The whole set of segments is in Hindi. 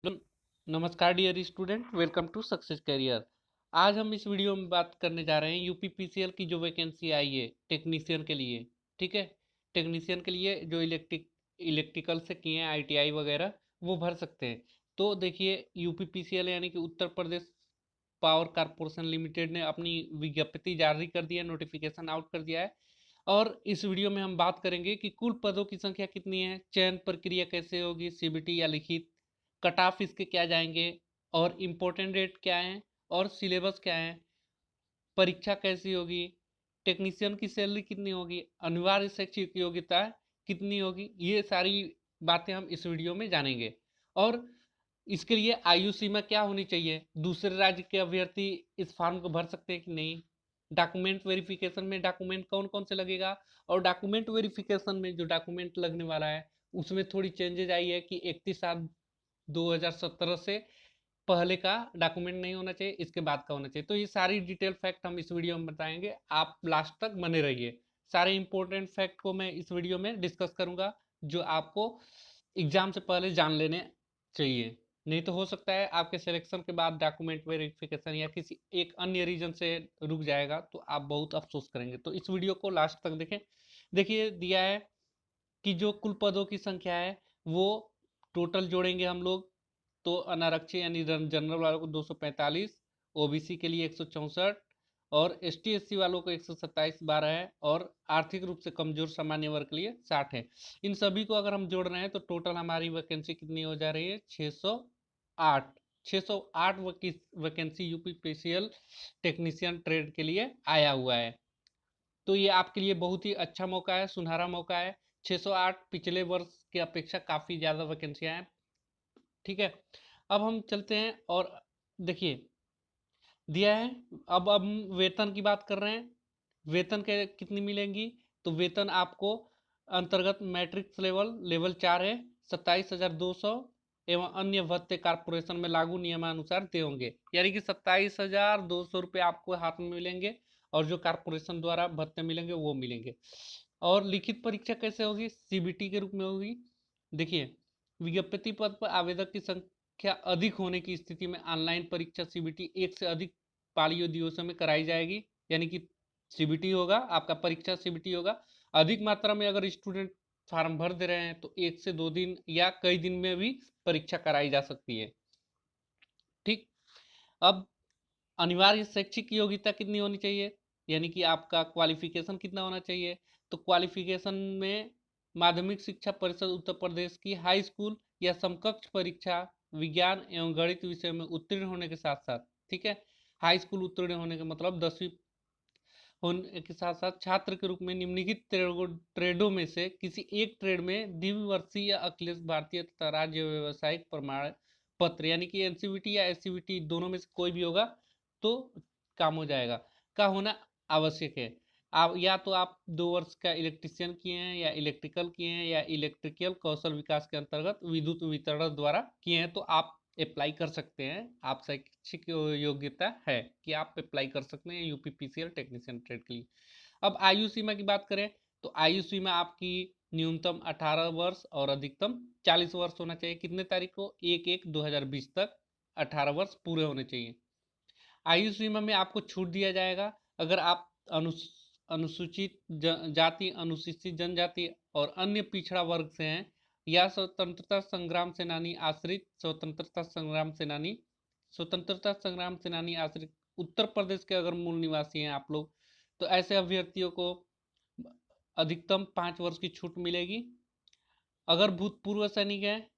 हेलो, नमस्कार dear student, welcome to success career. आज हम इस वीडियो में बात करने जा रहे हैं यूपीपीसीएल की जो वैकेंसी आई है टेक्नीशियन के लिए। ठीक है, टेक्नीशियन के लिए जो इलेक्ट्रिकल से किए हैं आईटीआई वगैरह वो भर सकते हैं। तो देखिए, यूपीपीसीएल यानी कि Uttar Pradesh power corporation limited ने अपनी विज्ञप्ति जारी कर दी है, नोटिफिकेशन आउट कर दिया है। और इस वीडियो में हम बात करेंगे कि कुल पदों की संख्या कितनी है, चयन प्रक्रिया कैसे होगी, सीबीटी या लिखित, कट ऑफ इसके क्या जाएंगे, और इम्पोर्टेंट डेट क्या है, और सिलेबस क्या है, परीक्षा कैसी होगी, टेक्नीशियन की सैलरी कितनी होगी, अनिवार्य शैक्षिक योग्यता कितनी होगी, ये सारी बातें हम इस वीडियो में जानेंगे। और इसके लिए आयु सीमा क्या होनी चाहिए, दूसरे राज्य के अभ्यर्थी इस फॉर्म को भर सकते हैं कि नहीं, डॉक्यूमेंट वेरिफिकेशन में डॉक्यूमेंट कौन कौन से लगेगा, और डॉक्यूमेंट वेरिफिकेशन में जो डॉक्यूमेंट लगने वाला है उसमें थोड़ी चेंजेज आई है कि 31/7/2017 से पहले का डॉक्यूमेंट नहीं होना चाहिए, इसके बाद का होना चाहिए। तो ये सारी डिटेल फैक्ट हम इस वीडियो में बताएंगे, आप लास्ट तक बने रहिए। सारे इंपॉर्टेंट फैक्ट को मैं इस वीडियो में डिस्कस करूंगा जो आपको एग्जाम से पहले जान लेने चाहिए। नहीं तो हो सकता है आपके सिलेक्शन के बाद डॉक्यूमेंट वेरिफिकेशन या किसी एक अन्य रीजन से रुक जाएगा तो आप बहुत अफसोस करेंगे। तो इस वीडियो को लास्ट तक देखें। देखिए, दिया है कि जो कुल पदों की संख्या है वो टोटल जोड़ेंगे हम लोग तो अनारक्षित यानी जनरल वालों को 245, ओबीसी के लिए 164, और एसटी एससी वालों को 127/12 है, और आर्थिक रूप से कमजोर सामान्य वर्ग के लिए 60 है। इन सभी को अगर हम जोड़ रहे हैं तो टोटल हमारी वैकेंसी कितनी हो जा रही है, 608। 608 वैकेंसी यूपीपीसीएल टेक्नीशियन ट्रेड के लिए आया हुआ है। तो ये आपके लिए बहुत ही अच्छा मौका है, सुनहरा मौका है। 608 पिछले वर्ष की अपेक्षा काफ़ी ज़्यादा वैकेंसियाँ हैं। ठीक है, अब हम चलते हैं और देखिए, दिया है। अब हम वेतन की बात कर रहे हैं। वेतन के कितनी मिलेंगी, तो वेतन आपको अंतर्गत मैट्रिक्स लेवल लेवल 4 है, 27,200 एवं अन्य भत्ते कारपोरेशन में लागू नियमानुसार दे होंगे, यानी कि 27,200 रुपये आपको हाथ में मिलेंगे, और जो कारपोरेशन द्वारा भत्ते मिलेंगे वो मिलेंगे। और लिखित परीक्षा कैसे होगी, सीबीटी के रूप में होगी। देखिए, विज्ञप्ति पद पर आवेदक की संख्या अधिक होने की स्थिति में ऑनलाइन परीक्षा सीबीटी एक से अधिक पालियों दिवसों में कराई जाएगी, यानी कि सीबीटी होगा, आपका परीक्षा सीबीटी होगा। अधिक मात्रा में अगर स्टूडेंट फार्म भर दे रहे हैं तो 1 से 2 दिन या कई दिन में भी परीक्षा कराई जा सकती है। ठीक, अब अनिवार्य शैक्षिक योग्यता कितनी होनी चाहिए, यानी कि आपका क्वालिफिकेशन कितना होना चाहिए, तो क्वालिफिकेशन में माध्यमिक शिक्षा परिषद उत्तर प्रदेश की हाई स्कूल या समकक्ष परीक्षा विज्ञान एवं गणित विषय में उत्तीर्ण होने के साथ साथ, ठीक है, हाई स्कूल उत्तीर्ण होने का मतलब 10वीं होने के साथ साथ छात्र के रूप में निम्नलिखित ट्रेडों में से किसी एक ट्रेड में द्विवर्षीय या अखिलेश भारतीय तथा राज्य व्यवसायिक प्रमाण पत्र यानी कि एनसीवीटी या एससीवीटी दोनों में से कोई भी होगा तो काम हो जाएगा, का होना आवश्यक है। आप या तो आप 2 वर्ष का इलेक्ट्रिशियन किए हैं या इलेक्ट्रिकल किए हैं या इलेक्ट्रिकल कौशल विकास के अंतर्गत विद्युत वितरण द्वारा किए हैं तो आप अप्लाई कर सकते हैं। आप शैक्षिक योग्यता है कि आप अप्लाई कर सकते हैं यूपीपीसीएल टेक्नीशियन ट्रेड के लिए। अब आयु सीमा की बात करें तो आयु सीमा आपकी न्यूनतम 18 वर्ष और अधिकतम 40 वर्ष होना चाहिए। कितने तारीख को, 1/1/2020 तक 18 वर्ष पूरे होने चाहिए। आयु सीमा में आपको छूट दिया जाएगा अगर आप अनुसूचित जाति, अनुसूचित जनजाति और अन्य पिछड़ा वर्ग से हैं, या स्वतंत्रता संग्राम सेनानी आश्रित स्वतंत्रता संग्राम सेनानी आश्रित उत्तर प्रदेश के अगर मूल निवासी हैं आप लोग, तो ऐसे अभ्यर्थियों को अधिकतम 5 वर्ष की छूट मिलेगी। अगर भूतपूर्व सैनिक हैं,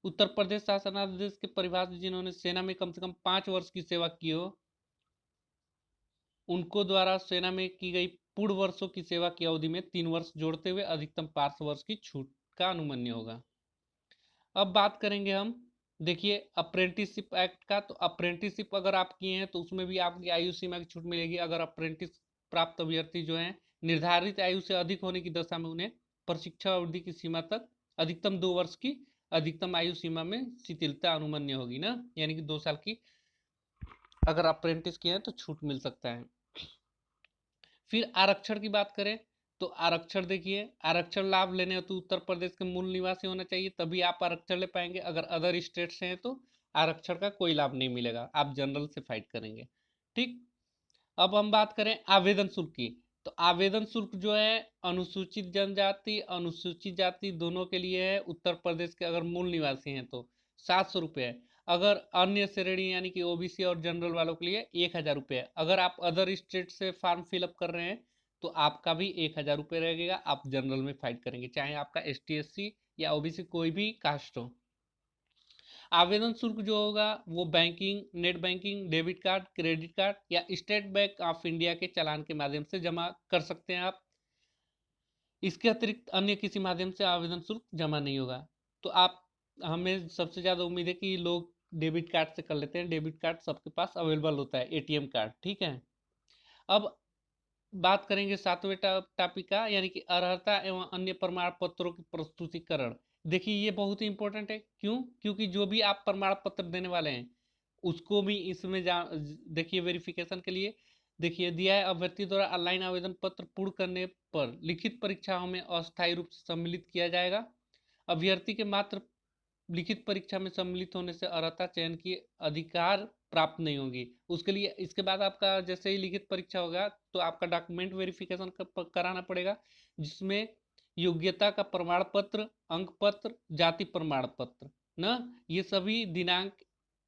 उत्तर प्रदेश शासनादेश के परिभाष जिन्होंने सेना में कम से कम 5 वर्ष की सेवा की हो, उनको द्वारा सेना में की गई पूर्ण वर्षों की सेवा की अवधि में 3 वर्ष जोड़ते हुए अधिकतम 5 वर्ष की छूट का अनुमन्य होगा। अब बात करेंगे हम, देखिए, अप्रेंटिसशिप एक्ट का। तो अप्रेंटिसशिप अगर आप किए हैं तो उसमें भी आपकी आयु सीमा की छूट मिलेगी। अगर अप्रेंटिस प्राप्त अभ्यर्थी जो हैं निर्धारित आयु से अधिक होने की दशा में उन्हें प्रशिक्षण अवधि की सीमा तक अधिकतम 2 वर्ष की अधिकतम आयु सीमा में शिथिलता अनुमन्य होगी ना, यानी कि 2 साल की अगर अप्रेंटिस किए हैं तो छूट मिल सकता है। फिर आरक्षण की बात करें तो आरक्षण देखिए, आरक्षण लाभ लेने हो तो उत्तर प्रदेश के मूल निवासी होना चाहिए, तभी आप आरक्षण ले पाएंगे। अगर अदर स्टेट से हैं तो आरक्षण का कोई लाभ नहीं मिलेगा, आप जनरल से फाइट करेंगे। ठीक। अब हम बात करें आवेदन शुल्क की, तो आवेदन शुल्क जो है अनुसूचित जनजाति अनुसूचित जाति दोनों के लिए है। उत्तर प्रदेश के अगर मूल निवासी हैं तो 700 रुपये है। अगर अन्य श्रेणी यानी कि ओबीसी और जनरल वालों के लिए 1000 रुपये है। अगर आप अदर स्टेट से फॉर्म फिलअप कर रहे हैं तो आपका भी 1000 रुपये रहेगा, आप जनरल में फाइट करेंगे, चाहे आपका ST SC या ओबीसी कोई भी कास्ट हो। आवेदन शुल्क जो होगा वो banking, net banking, debit card, credit card या स्टेट बैंक ऑफ इंडिया के चालान के माध्यम से जमा कर सकते हैं आप। इसके अतिरिक्त अन्य किसी माध्यम से आवेदन शुल्क जमा नहीं होगा। तो आप, हमें सबसे ज़्यादा उम्मीद है कि लोग डेबिट कार्ड से कर लेते हैं, डेबिट कार्ड सबके पास अवेलेबल होता है, ATM कार्ड। ठीक है। अब बात करेंगे 7वें टॉपिक का, यानी कि अर्हता एवं अन्य प्रमाण पत्रों की प्रस्तुतिकरण। देखिए ये बहुत ही इंपॉर्टेंट है। क्यों? क्योंकि जो भी आप प्रमाण पत्र देने वाले हैं उसको भी इसमें देखिए वेरिफिकेशन के लिए देखिए दिया है, अभ्यर्थी द्वारा ऑनलाइन आवेदन पत्र पूर्ण करने पर लिखित परीक्षाओं में अस्थायी रूप से सम्मिलित किया जाएगा। अभ्यर्थी के मात्र लिखित परीक्षा में सम्मिलित होने से अर्हता चयन की अधिकार प्राप्त नहीं होगी। उसके लिए इसके बाद आपका जैसे ही लिखित परीक्षा होगा तो आपका डॉक्यूमेंट वेरिफिकेशन कराना पड़ेगा, जिसमें योग्यता का प्रमाण पत्र, अंक पत्र, जाति प्रमाण पत्र ना, ये सभी दिनांक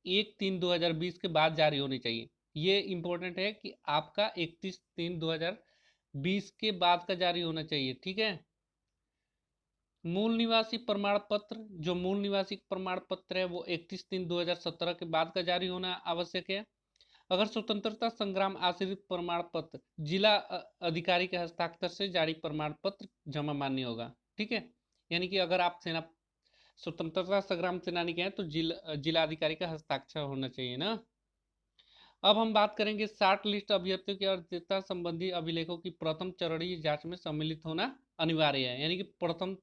1/3/2020 के बाद जारी होने चाहिए। ये इंपॉर्टेंट है कि आपका 31/3/2020 के बाद का जारी होना चाहिए। ठीक है। मूल निवासी प्रमाण पत्र, जो मूल निवासी प्रमाण पत्र है वो 31/3/2017 के बाद का जारी होना आवश्यक है। अगर स्वतंत्रता संग्राम आश्रित प्रमाण पत्र, जिला अधिकारी के हस्ताक्षर से जारी प्रमाण पत्र जमा मान्य होगा। ठीक है। यानी कि अगर आप सेना स्वतंत्रता संग्राम सेनानी के हैं तो जिला अधिकारी का हस्ताक्षर होना चाहिए ना। अब हम बात करेंगे शार्ट लिस्ट अभ्यर्थियों की अर्हता संबंधी अभिलेखों की प्रथम चरणीय जांच में सम्मिलित होना अनिवार्य है। यानी कि प्रथम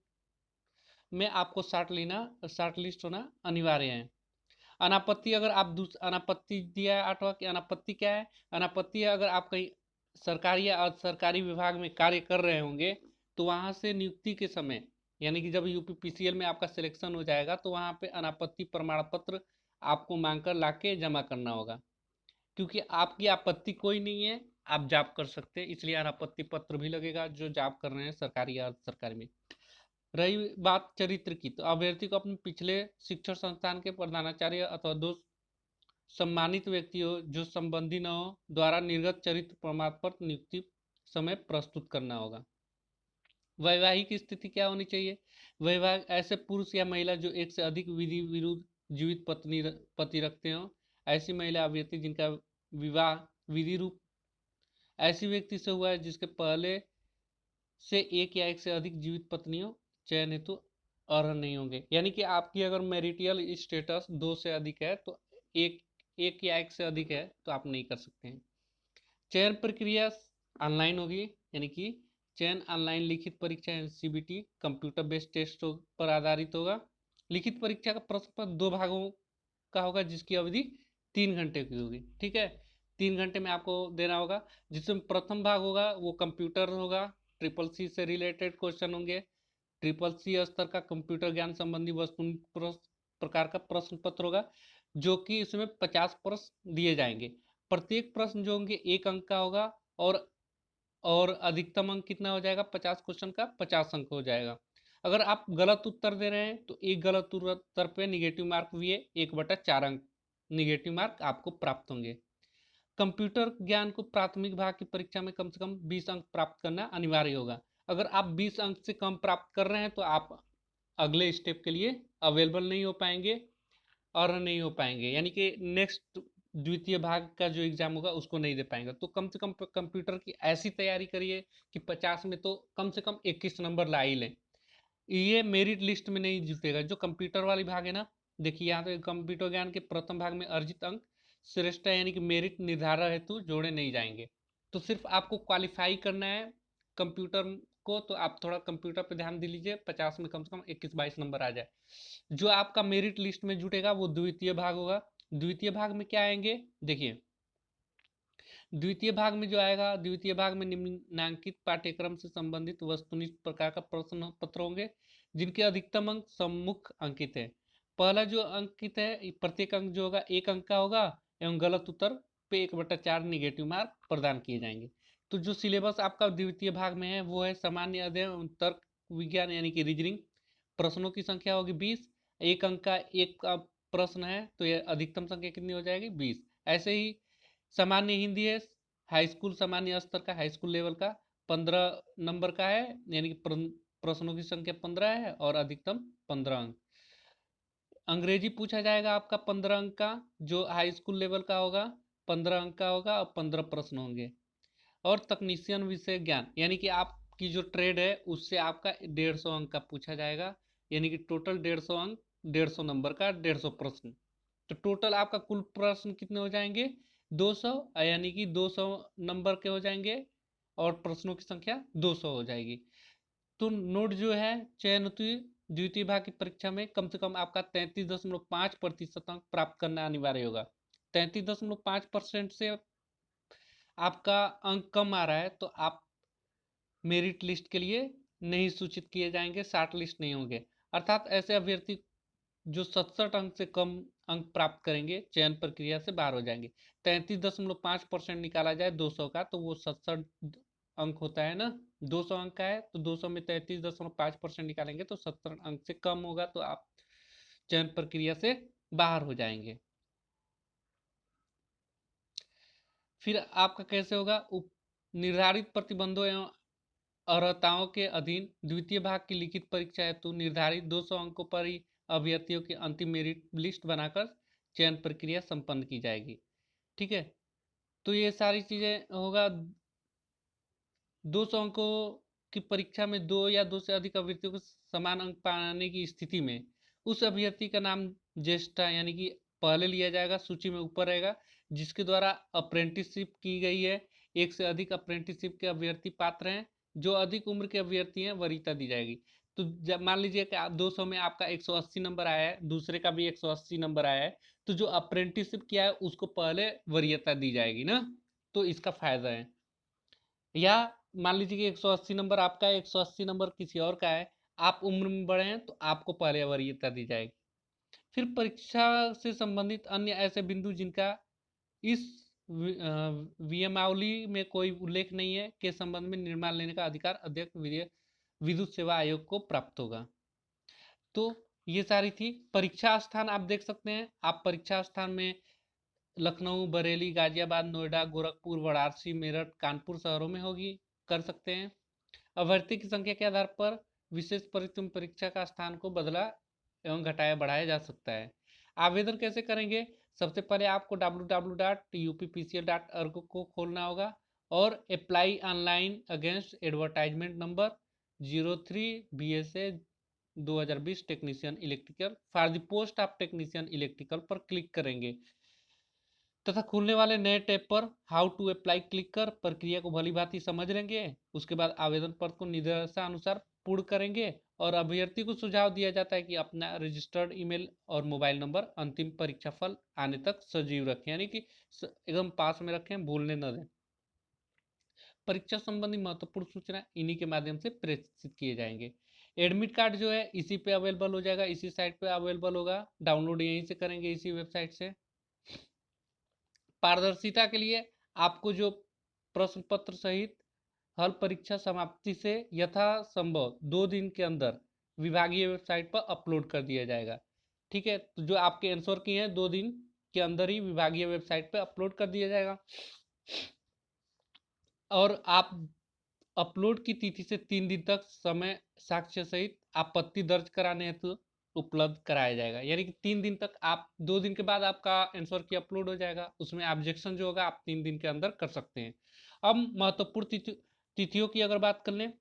में आपको शार्ट लिस्ट होना अनिवार्य है। अनापत्ति, अगर आप अनापत्ति दिया है 8वां की, अनापत्ति क्या है? अनापत्ति है अगर आप कहीं सरकारी या अर्ध सरकारी विभाग में कार्य कर रहे होंगे तो वहां से नियुक्ति के समय, यानी कि जब UPPCL में आपका सिलेक्शन हो जाएगा तो वहां पे अनापत्ति प्रमाण पत्र आपको मांगकर लाके जमा करना होगा। क्योंकि आपकी आपत्ति कोई नहीं है, आप जॉब कर सकते हैं, इसलिए अनापत्ति पत्र भी लगेगा जो जॉब कर रहे हैं सरकारी या अर्ध सरकारी में। रही बात चरित्र की, तो अभ्यर्थी को अपने पिछले शिक्षण संस्थान के प्रधानाचार्य अथवा दो सम्मानित व्यक्तियों जो संबंधी न हो द्वारा निर्गत चरित्र प्रमाण पत्र नियुक्ति समय प्रस्तुत करना होगा। वैवाहिक स्थिति क्या होनी चाहिए? वैवाहिक, ऐसे पुरुष या महिला जो एक से अधिक विधि विरुद्ध जीवित पति रखते हो, ऐसी महिला अभ्यर्थी जिनका विवाह विधि रूप ऐसी व्यक्ति से हुआ है जिसके पहले से एक या एक से अधिक जीवित पत्नियों चयन हेतु अर्ह नहीं होंगे। यानी कि आपकी अगर मैरिटियल स्टेटस 2 से अधिक है तो एक एक या एक से अधिक है तो आप नहीं कर सकते हैं। चयन प्रक्रिया ऑनलाइन होगी, यानी कि चयन ऑनलाइन लिखित परीक्षा CBT कंप्यूटर बेस्ड टेस्ट पर आधारित होगा। लिखित परीक्षा का प्रश्न पत्र 2 भागों का होगा जिसकी अवधि 3 घंटे की होगी। ठीक है। 3 घंटे में आपको देना होगा, जिसमें प्रथम भाग होगा वो कंप्यूटर होगा, CCC से रिलेटेड क्वेश्चन होंगे। CCC स्तर का कंप्यूटर ज्ञान संबंधी वस्तु प्रकार का प्रश्न पत्र होगा, जो कि इसमें 50 प्रश्न दिए जाएंगे। प्रत्येक प्रश्न जो होंगे 1 अंक का होगा और अधिकतम अंक कितना हो जाएगा? 50 क्वेश्चन का 50 अंक हो जाएगा। अगर आप गलत उत्तर दे रहे हैं तो एक गलत उत्तर पे निगेटिव मार्क भी है, 1/4 अंक निगेटिव मार्क आपको प्राप्त होंगे। कंप्यूटर ज्ञान को प्राथमिक भाग की परीक्षा में कम से कम 20 अंक प्राप्त करना अनिवार्य होगा। अगर आप 20 अंक से कम प्राप्त कर रहे हैं तो आप अगले स्टेप के लिए अवेलेबल नहीं हो पाएंगे और नहीं हो पाएंगे, यानी कि नेक्स्ट द्वितीय भाग का जो एग्जाम होगा उसको नहीं दे पाएंगे। तो कम से कम कंप्यूटर की ऐसी तैयारी करिए कि 50 में तो कम से कम 21 नंबर ला ही लें। ये मेरिट लिस्ट में नहीं जुटेगा। जो कंप्यूटर वाली भाग है ना, देखिए यहाँ पे कंप्यूटर ज्ञान के प्रथम भाग में अर्जित अंक श्रेष्ठ है, यानी कि मेरिट निर्धारण हेतु जोड़े नहीं जाएंगे। तो सिर्फ आपको क्वालिफाई करना है कंप्यूटर को, तो आप थोड़ा कंप्यूटर पे ध्यान दे लीजिए, 50 में कम से कम 21-22 नंबर आ जाए। जो आपका मेरिट लिस्ट में जुटेगा वो द्वितीय भाग होगा। द्वितीय भाग में क्या आएंगे? देखिए द्वितीय भाग में जो आएगा, द्वितीय भाग में निम्नांकित पाठ्यक्रम से संबंधित वस्तुनिष्ठ प्रकार का प्रश्न पत्र होंगे जिनके अधिकतम अंक सम्मुख अंकित है। पहला जो अंकित है, प्रत्येक अंक जो होगा 1 अंक का होगा एवं गलत उत्तर पे 1/4 निगेटिव मार्क प्रदान किए जाएंगे। तो जो सिलेबस आपका द्वितीय भाग में है वो है सामान्य अध्ययन एवं तर्क विज्ञान यानी कि रीजनिंग। प्रश्नों की संख्या होगी 20। 1 अंक का एक का प्रश्न है तो ये अधिकतम संख्या कितनी हो जाएगी, 20। ऐसे ही सामान्य हिंदी है, हाई स्कूल सामान्य स्तर का, हाई स्कूल लेवल का 15 नंबर का है, यानी कि प्रश्नों की संख्या 15 है और अधिकतम 15 अंक। अंग्रेजी पूछा जाएगा आपका 15 अंक का, जो हाई स्कूल लेवल का होगा 15 अंक का होगा और 15 प्रश्न होंगे। और तकनीशियन विषय ज्ञान यानी कि आपकी जो ट्रेड है उससे आपका 150 अंक का पूछा जाएगा, यानी कि टोटल 150 अंक, 150 नंबर का 150 प्रश्न। तो टोटल आपका कुल प्रश्न कितने हो जाएंगे, 200, यानी कि 200 नंबर के हो जाएंगे और प्रश्नों की संख्या 200 हो जाएगी। तो नोट जो है चयनित द्वितीय भाग की परीक्षा में कम से कम आपका 33.5% अंक प्राप्त करना अनिवार्य होगा। 33.5% से आपका अंक कम आ रहा है तो आप मेरिट लिस्ट के लिए नहीं सूचित किए जाएंगे, शार्ट लिस्ट नहीं होंगे। अर्थात ऐसे अभ्यर्थी जो 67 अंक से कम अंक प्राप्त करेंगे चयन प्रक्रिया से बाहर हो जाएंगे। 33.5% निकाला जाए 200 का तो वो 67 अंक होता है ना, 200 अंक का है तो 200 में 33.5% निकालेंगे तो 70 अंक से कम होगा तो आप चयन प्रक्रिया से बाहर हो जाएंगे। फिर आपका कैसे होगा, निर्धारित प्रतिबंधों एवं अर्हताओं के अधीन द्वितीय भाग की लिखित परीक्षा हेतु निर्धारित 200 अंकों पर ही अभ्यर्थियों की अंतिम मेरिट लिस्ट बनाकर चयन प्रक्रिया संपन्न की जाएगी। ठीक है, तो ये सारी चीजें होगा। 200 अंकों की परीक्षा में 2 या 2 से अधिक अभ्यर्थियों को समान अंक पाने की स्थिति में उस अभ्यर्थी का नाम ज्येष्ठा यानी कि पहले लिया जाएगा, सूची में ऊपर रहेगा, जिसके द्वारा अप्रेंटिसशिप की गई है। एक से अधिक अप्रेंटिसशिप के अभ्यर्थी पात्र हैं। जो अधिक उम्र के अभ्यर्थी हैं वरीयता दी जाएगी। तो जब मान लीजिए कि 200 में आपका 180 नंबर आया है, दूसरे का भी 180 नंबर आया है, तो जो अप्रेंटिसशिप किया है उसको पहले वरीयता दी जाएगी ना, तो इसका फायदा है। या मान लीजिए कि 180 नंबर आपका है, 180 नंबर किसी और का है, आप उम्र में बड़े हैं तो आपको पहले वरीयता दी जाएगी। फिर परीक्षा से संबंधित अन्य ऐसे बिंदु जिनका इस नियमावली में कोई उल्लेख नहीं है के संबंध में निर्णय लेने का अधिकार अध्यक्ष विद्युत सेवा आयोग को प्राप्त होगा। तो ये सारी थी परीक्षा स्थान। आप देख सकते हैं, आप परीक्षा स्थान में लखनऊ, बरेली, गाजियाबाद, नोएडा, गोरखपुर, वाराणसी, मेरठ, कानपुर शहरों में होगी, कर सकते हैं। अभ्यर्थी की संख्या के आधार पर विशेष परिचय परीक्षा का स्थान को बदला एवं घटाया बढ़ाया जा सकता है। आवेदन कैसे करेंगे, सबसे पहले आपको www.uppcl.org को खोलना होगा और apply online against advertisement number 03 BSA 2020 technician electrical for the post of technician electrical पर क्लिक करेंगे तथा खुलने वाले नए टैब पर हाउ टू अप्लाई क्लिक कर प्रक्रिया को भली भांति समझ लेंगे। उसके बाद आवेदन पत्र को निर्देशानुसार पूर्ण करेंगे और अभ्यर्थी को सुझाव दिया जाता है कि अपना रजिस्टर्ड ईमेल और मोबाइल नंबर अंतिम परीक्षा फल आने तक सजीव रखें, यानी कि एकदम पास में रखें, भूलने न दें। परीक्षा संबंधी महत्वपूर्ण सूचना इन्हीं के माध्यम से प्रेषित किए जाएंगे। एडमिट कार्ड जो है इसी पे अवेलेबल हो जाएगा, इसी साइट पे अवेलेबल होगा, डाउनलोड यहीं से करेंगे, इसी वेबसाइट से। पारदर्शिता के लिए आपको जो प्रश्न पत्र सहित हल परीक्षा समाप्ति से यथासंभव 2 दिन के अंदर विभागीय वेबसाइट पर अपलोड कर दिया जाएगा। ठीक है, तो जो आपके आंसर की हैं 2 दिन के अंदर ही विभागीय वेबसाइट पर अपलोड कर दिया जाएगा। और आप अपलोड की तिथि से 3 दिन तक समय साक्ष्य सहित आपत्ति दर्ज कराने हेतु उपलब्ध कराया जाएगा, यानी कि 3 दिन तक आप 2 दिन के बाद आपका आंसर की अपलोड हो जाएगा, उसमें ऑब्जेक्शन जो होगा आप 3 दिन के अंदर कर सकते हैं। अब महत्वपूर्ण तिथियों की अगर बात कर लें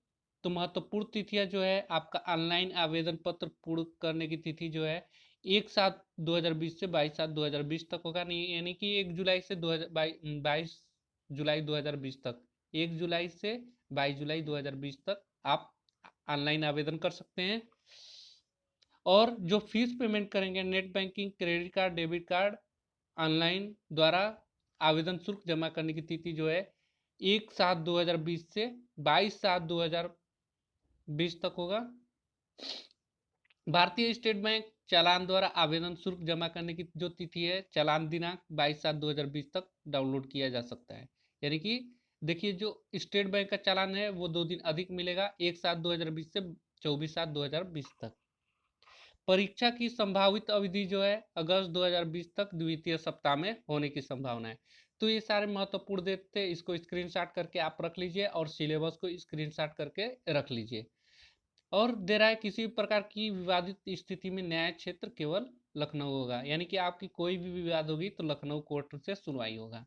तो महत्वपूर्ण तिथियां जो है आपका ऑनलाइन आवेदन पत्र पूर्ण करने की तिथि जो है 1/7/2020 से 22/7/2020 तक होगा, नहीं यानी कि 1 जुलाई से 22 जुलाई 2020 तक, 1 जुलाई से 22 जुलाई 2020 तक आप ऑनलाइन आवेदन कर सकते हैं। और जो फीस पेमेंट करेंगे net banking, credit card, debit card online द्वारा आवेदन शुल्क जमा करने की तिथि जो है 1/7/2020 से 22/7/2020 तक होगा। भारतीय स्टेट बैंक चालान द्वारा आवेदन शुल्क जमा करने की जो तिथि है, चालान दिनांक 22/7/2020 तक डाउनलोड किया जा सकता है। यानी कि देखिए, जो स्टेट बैंक का चालान है वो 2 दिन अधिक मिलेगा, 1/7/2020 से 24/7/2020 तक। परीक्षा की संभावित अवधि जो है अगस्त 2020 तक द्वितीय सप्ताह में होने की संभावना है। तो ये सारे महत्वपूर्ण डेट थे, इसको स्क्रीनशॉट करके आप रख लीजिए और सिलेबस को स्क्रीनशॉट करके रख लीजिए। और दे रहा है किसी भी प्रकार की विवादित स्थिति में न्याय क्षेत्र केवल लखनऊ होगा, यानी कि आपकी कोई भी विवाद होगी तो लखनऊ कोर्ट से सुनवाई होगा।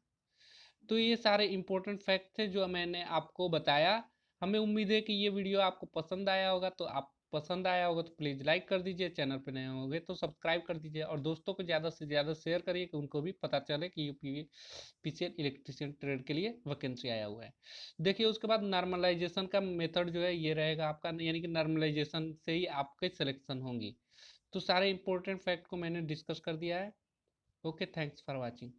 तो ये सारे इंपॉर्टेंट फैक्ट थे जो मैंने आपको बताया। हमें उम्मीद है कि ये वीडियो आपको पसंद आया होगा, तो आप पसंद आया होगा तो प्लीज़ लाइक कर दीजिए, चैनल पे नए होंगे तो सब्सक्राइब कर दीजिए और दोस्तों को ज़्यादा से ज़्यादा शेयर करिए कि उनको भी पता चले कि यूपीपीसीएल इलेक्ट्रीशियन ट्रेड के लिए वैकेंसी आया हुआ है। देखिए, उसके बाद नॉर्मलाइजेशन का मेथड जो है ये रहेगा आपका, यानी कि नॉर्मलाइजेशन से ही आपके सिलेक्शन होंगी। तो सारे इंपॉर्टेंट फैक्ट को मैंने डिस्कस कर दिया है। Okay, thanks for watching.